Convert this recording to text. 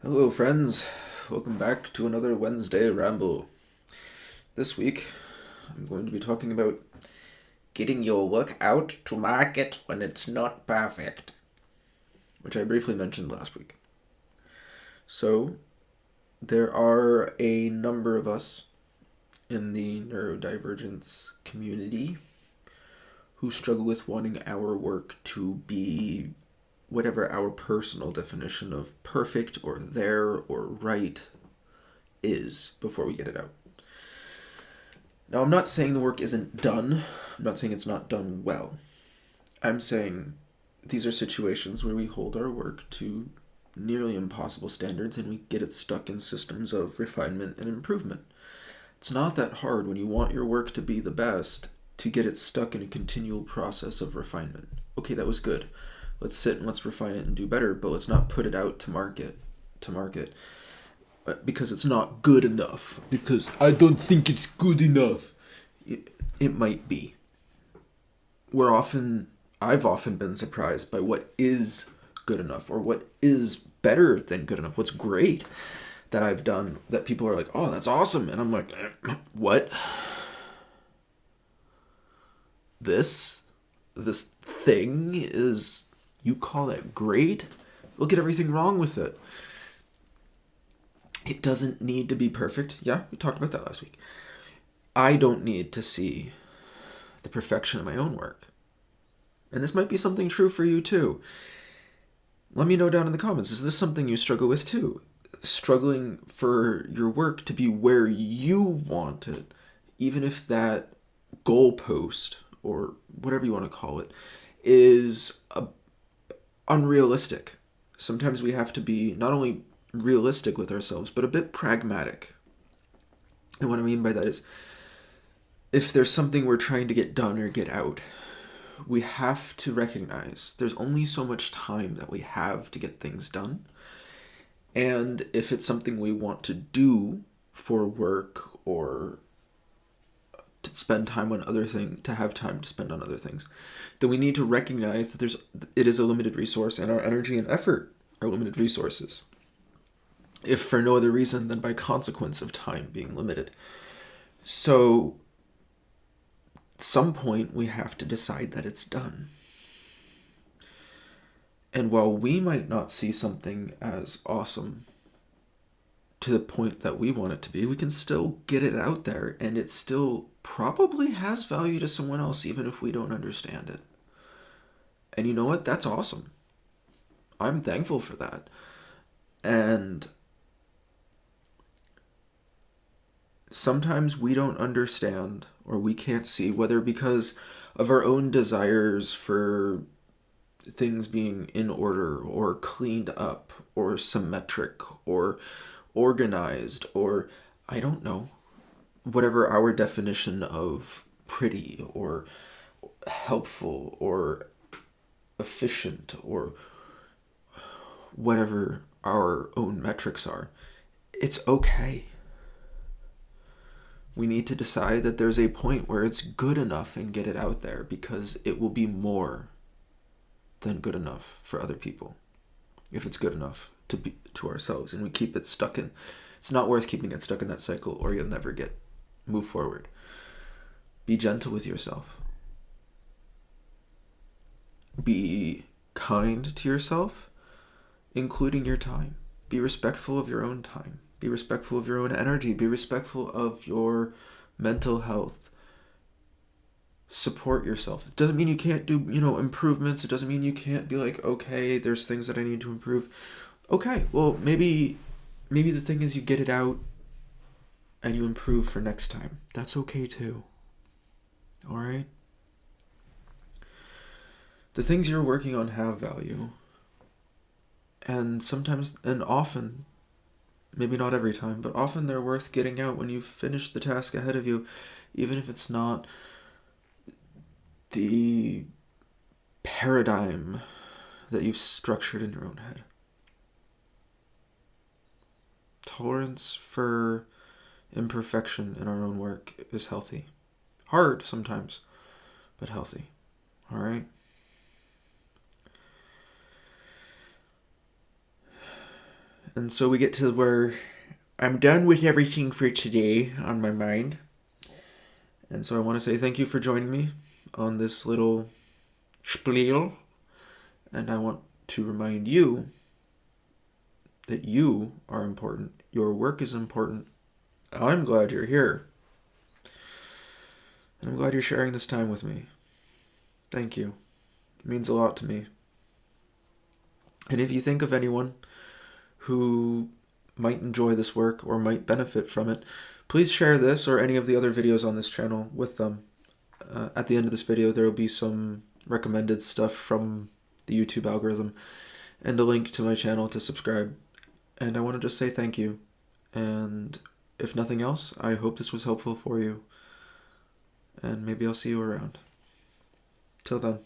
Hello, friends. Welcome back to another Wednesday Ramble. This week, I'm going to be talking about getting your work out to market when it's not perfect, which I briefly mentioned last week. So, there are a number of us in the neurodivergence community who struggle with wanting our work to be whatever our personal definition of perfect or there or right is before we get it out. Now, I'm not saying the work isn't done. I'm not saying it's not done well. I'm saying these are situations where we hold our work to nearly impossible standards and we get it stuck in systems of refinement and improvement. It's not that hard when you want your work to be the best to get it stuck in a continual process of refinement. Okay, that was good. Let's sit and let's refine it and do better, but let's not put it out to market because it's not good enough. Because I don't think it's good enough. It might be. I've often been surprised by what is good enough or what is better than good enough. What's great that I've done that people are like, oh, that's awesome. And I'm like, what? This? This thing is, you call it great? Look at everything wrong with it. It doesn't need to be perfect. Yeah, we talked about that last week. I don't need to see the perfection of my own work. And this might be something true for you too. Let me know down in the comments. Is this something you struggle with too? Struggling for your work to be where you want it, even if that goalpost or whatever you want to call it is unrealistic. Sometimes we have to be not only realistic with ourselves, but a bit pragmatic. And what I mean by that is if there's something we're trying to get done or get out, we have to recognize there's only so much time that we have to get things done. And if it's something we want to do for work or to spend time on other things, to have time to spend on other things, then we need to recognize that it is a limited resource and our energy and effort are limited resources. If for no other reason than by consequence of time being limited. So at some point we have to decide that it's done. And while we might not see something as awesome to the point that we want it to be, we can still get it out there and it still probably has value to someone else even if we don't understand it. And you know what? That's awesome. I'm thankful for that. And sometimes we don't understand or we can't see, whether because of our own desires for things being in order or cleaned up or symmetric or organized or I don't know, whatever our definition of pretty or helpful or efficient or whatever our own metrics are. It's okay. We need to decide that there's a point where it's good enough and get it out there because it will be more than good enough for other people if it's good enough to ourselves, and we keep it stuck in. It's not worth keeping it stuck in that cycle, or you'll never move forward. Be gentle with yourself. Be kind to yourself, including your time. Be respectful of your own time. Be respectful of your own energy. Be respectful of your mental health. Support yourself. It doesn't mean you can't do, improvements. It doesn't mean you can't be like, okay, there's things that I need to improve. Okay, well, maybe the thing is you get it out and you improve for next time. That's okay too. All right? The things you're working on have value. And sometimes, and often, maybe not every time, but often they're worth getting out when you've finished the task ahead of you, even if it's not the paradigm that you've structured in your own head. Tolerance for imperfection in our own work is healthy. Hard sometimes, but healthy. All right? And so we get to where I'm done with everything for today on my mind. And so I want to say thank you for joining me on this little spiel. And I want to remind you that you are important. Your work is important. I'm glad you're here. And I'm glad you're sharing this time with me. Thank you. It means a lot to me. And if you think of anyone who might enjoy this work or might benefit from it, please share this or any of the other videos on this channel with them. At the end of this video, there will be some recommended stuff from the YouTube algorithm and a link to my channel to subscribe. And I want to just say thank you. And if nothing else, I hope this was helpful for you. And maybe I'll see you around. Till then.